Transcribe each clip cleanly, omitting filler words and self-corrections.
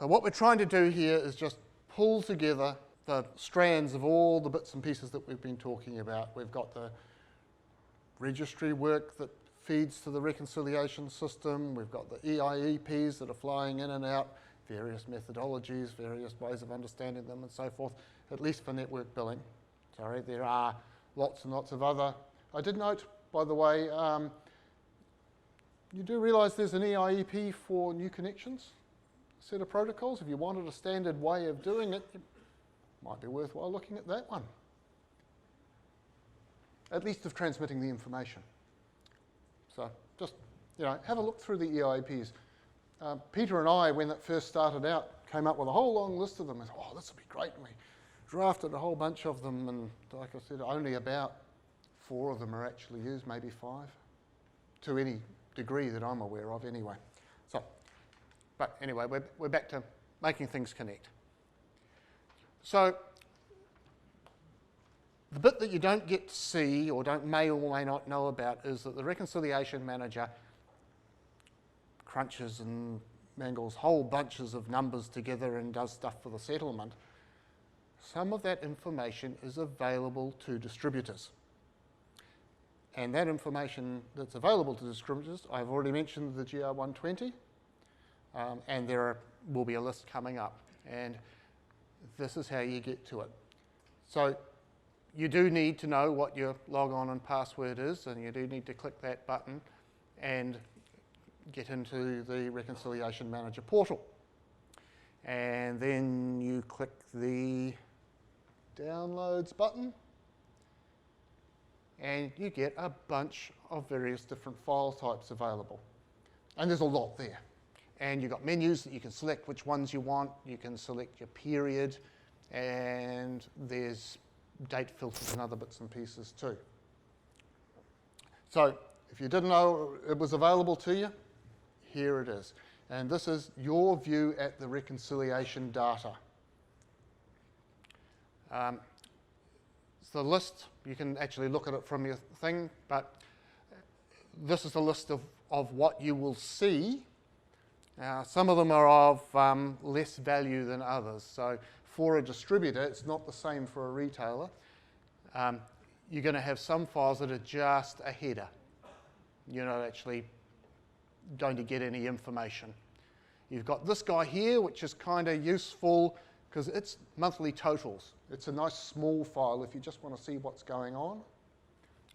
So what we're trying to do here is just pull together the strands of all the bits and pieces that we've been talking about. We've got the registry work that feeds to the reconciliation system. We've got the EIEPs that are flying in and out, various methodologies, various ways of understanding them and so forth, at least for network billing. Sorry, there are lots and lots of other. I did note, by the way, you do realise there's an EIEP for new connections, a set of protocols. If you wanted a standard way of doing it, it might be worthwhile looking at that one, at least of transmitting the information. So just, have a look through the EIEPs. Peter and I, when it first started out, came up with a whole long list of them. And said, oh, this would be great. And we drafted a whole bunch of them, and like I said, only about 4 of them are actually used, maybe 5, to any degree that I'm aware of anyway. So, but anyway, we're back to making things connect. So the bit that you don't get to see or may or may not know about is that the reconciliation manager crunches and mangles whole bunches of numbers together and does stuff for the settlement. Some of that information is available to distributors. And that information that's available to distributors, I've already mentioned the GR120, and there will be a list coming up. And this is how you get to it. So you do need to know what your logon and password is, and you do need to click that button and get into the Reconciliation Manager portal. And then you click the Downloads button, and you get a bunch of various different file types available. And there's a lot there. And you've got menus that you can select which ones you want. You can select your period, and there's date filters and other bits and pieces too. So if you didn't know it was available to you, here it is. And this is your view at the reconciliation data. It's the list. You can actually look at it from your thing, but this is a list of what you will see. Some of them are of less value than others. So for a distributor, it's not the same for a retailer. You're going to have some files that are just a header. You're not actually going to get any information. You've got this guy here, which is kind of useful because it's monthly totals. It's a nice small file if you just want to see what's going on.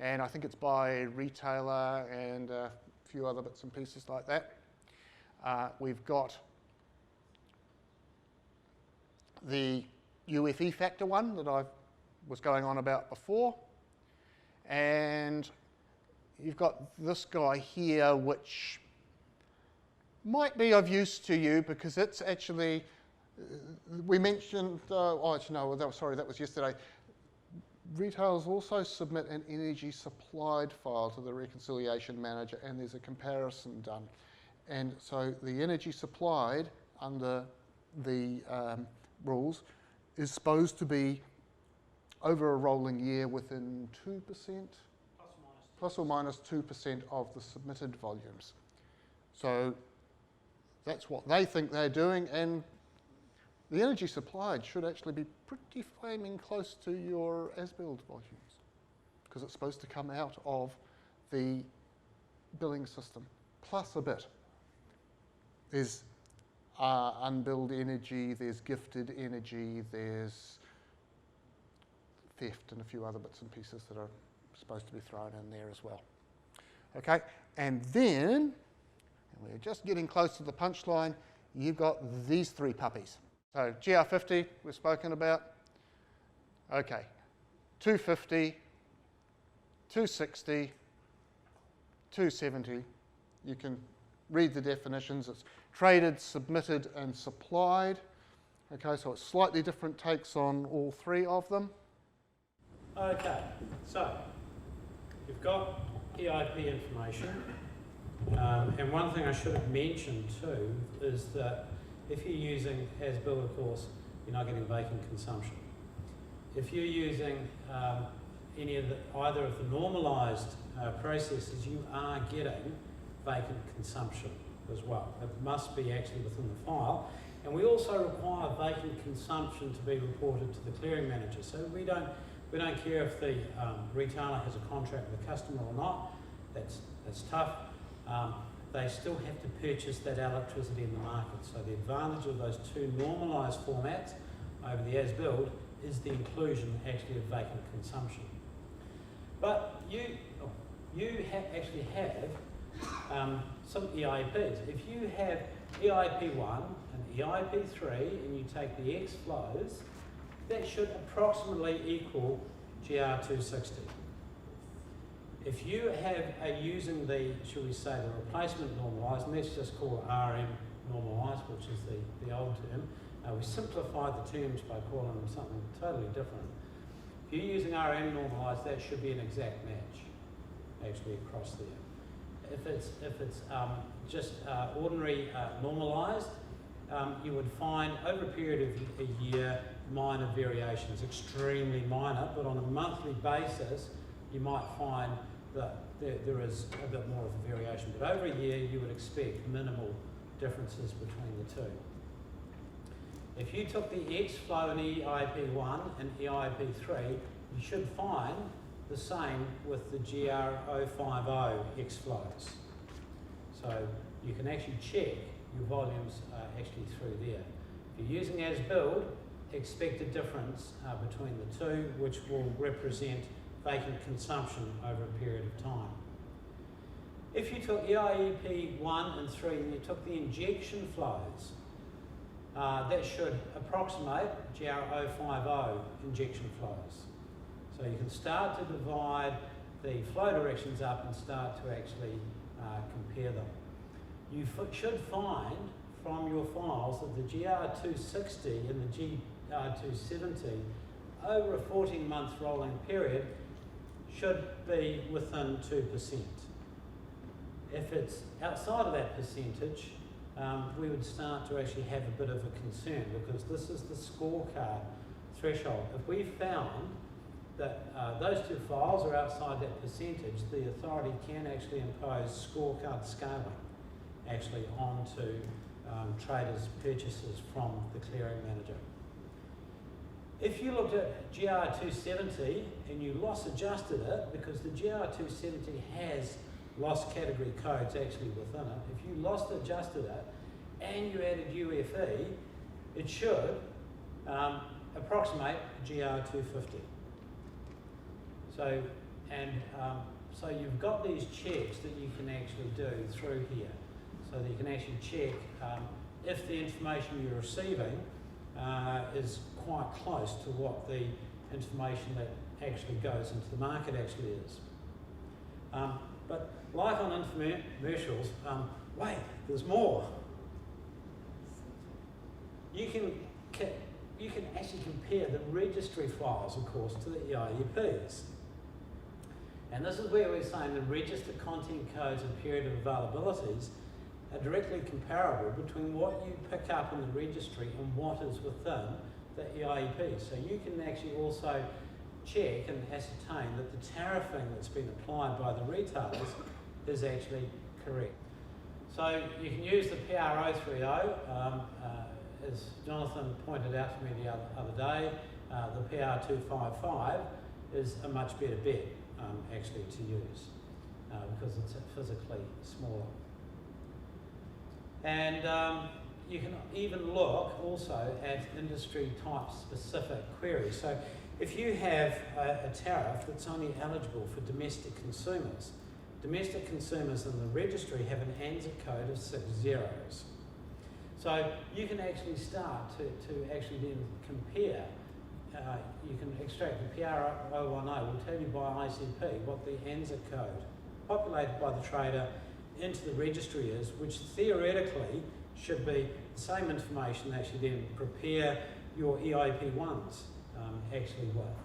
And I think it's by retailer and a few other bits and pieces like that. We've got the UFE factor one that I was going on about before. And you've got this guy here, which might be of use to you because it's actually, we mentioned, sorry, that was yesterday. Retailers also submit an energy supplied file to the Reconciliation Manager, and there's a comparison done. And so the energy supplied under the rules is supposed to be over a rolling year within 2%, plus or minus 2% of the submitted volumes. So that's what they think they're doing, and the energy supplied should actually be pretty flaming close to your as-billed volumes because it's supposed to come out of the billing system, plus a bit. There's unbilled energy, there's gifted energy, there's theft and a few other bits and pieces that are supposed to be thrown in there as well. Okay, and then, and we're just getting close to the punchline, you've got these 3 puppies. So GR50 we've spoken about. Okay, 250, 260, 270. You can read the definitions. It's traded, submitted, and supplied. Okay, so it's slightly different takes on all 3 of them. Okay, so you've got EIP information. And one thing I should have mentioned too is that if you're using as-billed, of course, you're not getting vacant consumption. If you're using either of the normalised processes, you are getting vacant consumption as well. It must be actually within the file. And we also require vacant consumption to be reported to the clearing manager. So we don't care if the retailer has a contract with a customer or not. That's tough. They still have to purchase that electricity in the market. So the advantage of those two normalised formats over the as-built is the inclusion actually of vacant consumption. But you actually have some EIEPs. If you have EIEP 1 and EIEP 3 and you take the X flows, that should approximately equal GR260. If you are using the, shall we say, the replacement normalised, and let's just call it RM normalised, which is the old term, we simplified the terms by calling them something totally different. If you're using RM normalised, that should be an exact match, actually, across there. If it's just ordinary normalised, you would find over a period of a year minor variations, extremely minor, but on a monthly basis, you might find that there is a bit more of a variation. But over a year, you would expect minimal differences between the two. If you took the X flow in EIEP 1 and EIEP 3, you should find the same with the GR050 X flows. So you can actually check your volumes actually through there. If you're using as-built, expect a difference between the two, which will represent vacant consumption over a period of time. If you took EIEP 1 and 3 and you took the injection flows, that should approximate GR050 injection flows. So you can start to divide the flow directions up and start to actually compare them. You should find from your files that the GR260 and the GR270 over a 14-month rolling period should be within 2%. If it's outside of that percentage, we would start to actually have a bit of a concern, because this is the scorecard threshold. If we found that those two files are outside that percentage, the authority can actually impose scorecard scaling actually onto traders' purchases from the clearing manager. If you looked at GR270 and you loss adjusted it, because the GR270 has loss category codes actually within it, if you loss adjusted it and you added UFE, it should approximate GR250. So you've got these checks that you can actually do through here, so that you can actually check if the information you're receiving is quite close to what the information that actually goes into the market actually is. But like on infomercials, wait, there's more. You can actually compare the registry files, of course, to the EIEPs. And this is where we're saying the register content codes and period of availabilities are directly comparable between what you pick up in the registry and what is within the EIEP. So you can actually also check and ascertain that the tariffing that's been applied by the retailers is actually correct. So you can use the PR030, as Jonathan pointed out to me the other day, the PR255 is a much better bet actually to use because it's physically smaller. And you can even look also at industry type specific queries. So if you have a tariff that's only eligible for domestic consumers in the registry have an ANZA code of 6 zeros. So you can actually start to actually then compare. You can extract the PR010 will tell you by ICP what the ANZA code populated by the trader into the registry is, which theoretically should be the same information that you then prepare your EIEP 1s actually with.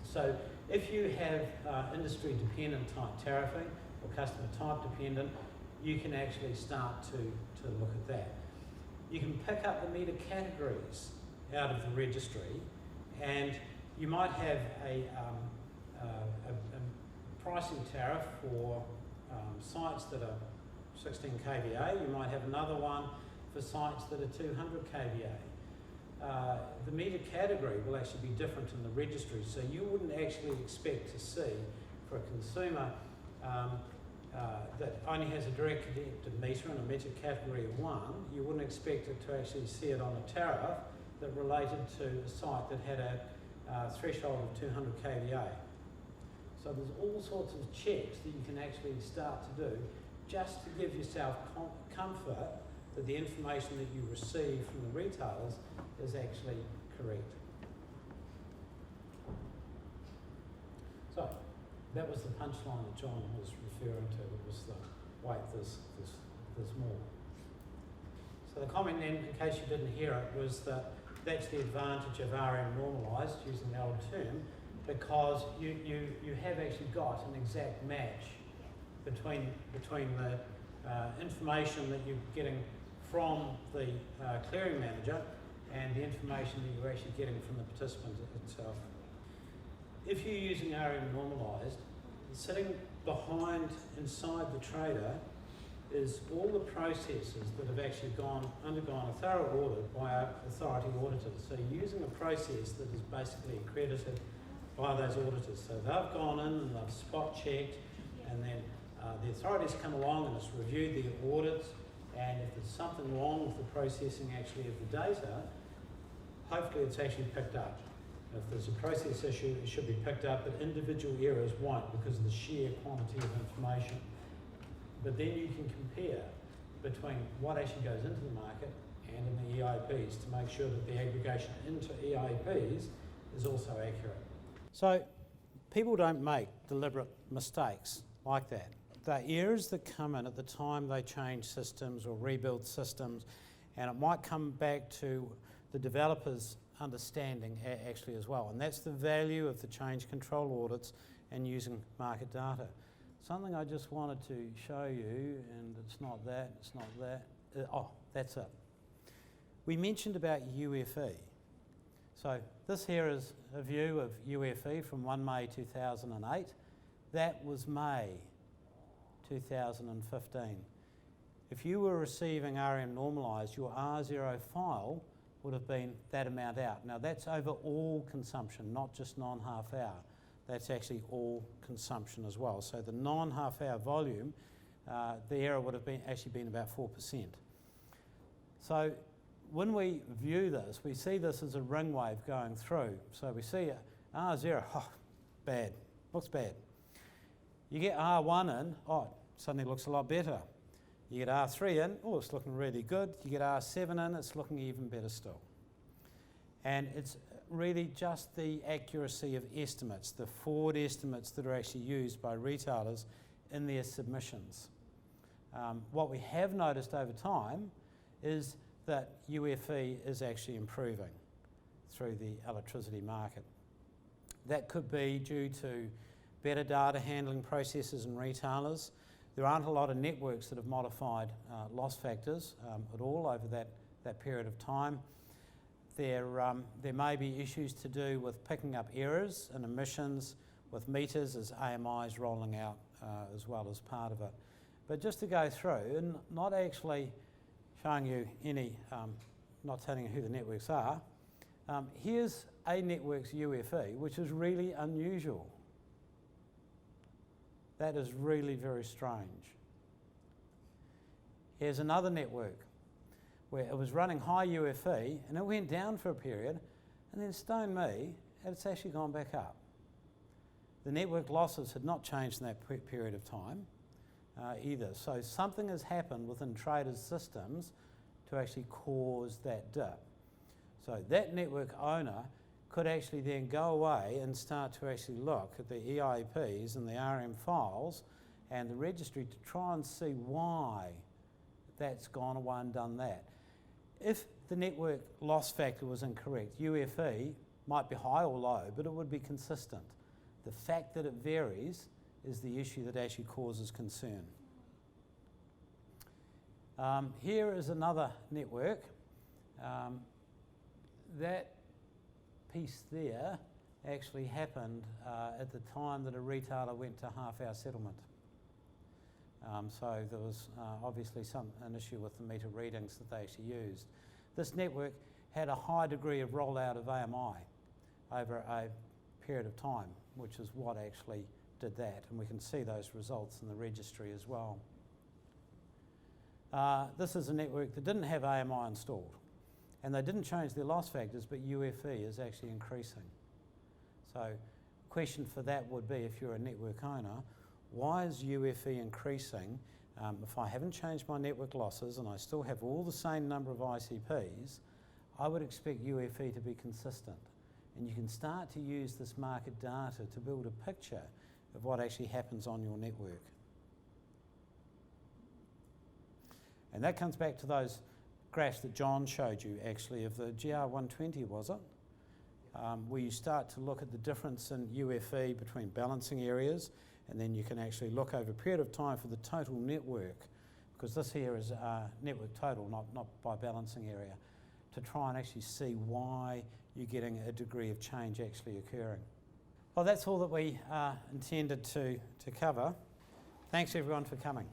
So if you have industry dependent type tariffing or customer type dependent, you can actually start to look at that. You can pick up the meter categories out of the registry, and you might have a pricing tariff for sites that are 16 kVA. You might have another one for sites that are 200 kVA. The meter category will actually be different in the registry, so you wouldn't actually expect to see for a consumer that only has a direct connected meter and a meter category of 1, you wouldn't expect it to actually see it on a tariff that related to a site that had a threshold of 200 kVA. So there's all sorts of checks that you can actually start to do just to give yourself comfort that the information that you receive from the retailers is actually correct. So that was the punchline that John was referring to. It was the wait, there's more. So the comment then, in case you didn't hear it, was that that's the advantage of RM normalised, using the old term, because you have actually got an exact match between the information that you're getting from the clearing manager and the information that you're actually getting from the participant itself. If you're using RM normalised, sitting behind inside the trader is all the processes that have actually undergone a thorough audit by our authority auditors. So you're using a process that is basically accredited by those auditors. So they've gone in and they've spot checked, and then the authorities come along and it's reviewed the audits, and if there's something wrong with the processing actually of the data, hopefully it's actually picked up. If there's a process issue, it should be picked up, but individual errors won't because of the sheer quantity of information. But then you can compare between what actually goes into the market and in the EIEPs to make sure that the aggregation into EIEPs is also accurate. So people don't make deliberate mistakes like that. They're errors that come in at the time they change systems or rebuild systems, and it might come back to the developers understanding actually as well, and that's the value of the change control audits and using market data. Something I just wanted to show you, and it's not that, that's it. We mentioned about UFE. So this here is a view of UFE from 1 May 2008. That was May 2015. If you were receiving RM normalised, your R0 file would have been that amount out. Now that's over all consumption, not just non-half hour. That's actually all consumption as well. So the non-half hour volume, the error would have actually been about 4%. So when we view this, we see this as a ring wave going through. So we see R0, bad, looks bad. You get R1 in, suddenly looks a lot better. You get R3 in, it's looking really good. You get R7 in, it's looking even better still. And it's really just the accuracy of estimates, the forward estimates that are actually used by retailers in their submissions. What we have noticed over time is that UFE is actually improving through the electricity market. That could be due to better data handling processes and retailers. There aren't a lot of networks that have modified loss factors at all over that period of time. There may be issues to do with picking up errors and emissions with meters as AMI is rolling out as well as part of it. But just to go through, and not actually showing you any, not telling you who the networks are, here's a network's UFE, which is really unusual. That is really very strange. Here's another network where it was running high UFE and it went down for a period, and then stone me, and it's actually gone back up. The network losses had not changed in that period of time either. So something has happened within traders' systems to actually cause that dip. So that network owner could actually then go away and start to actually look at the EIEPs and the RM files and the registry to try and see why that's gone away and done that. If the network loss factor was incorrect, UFE might be high or low, but it would be consistent. The fact that it varies is the issue that actually causes concern. Here is another network. That piece there actually happened at the time that a retailer went to half-hour settlement. So there was obviously an issue with the meter readings that they actually used. This network had a high degree of rollout of AMI over a period of time, which is what actually did that, and we can see those results in the registry as well. This is a network that didn't have AMI installed, and they didn't change their loss factors, but UFE is actually increasing. So the question for that would be, if you're a network owner, why is UFE increasing if I haven't changed my network losses and I still have all the same number of ICPs? I would expect UFE to be consistent. And you can start to use this market data to build a picture of what actually happens on your network. And that comes back to those graphs that John showed you, actually, of the GR120, was it? Where you start to look at the difference in UFE between balancing areas, and then you can actually look over a period of time for the total network, because this here is network total, not by balancing area, to try and actually see why you're getting a degree of change actually occurring. Well, that's all that we intended to cover. Thanks everyone for coming.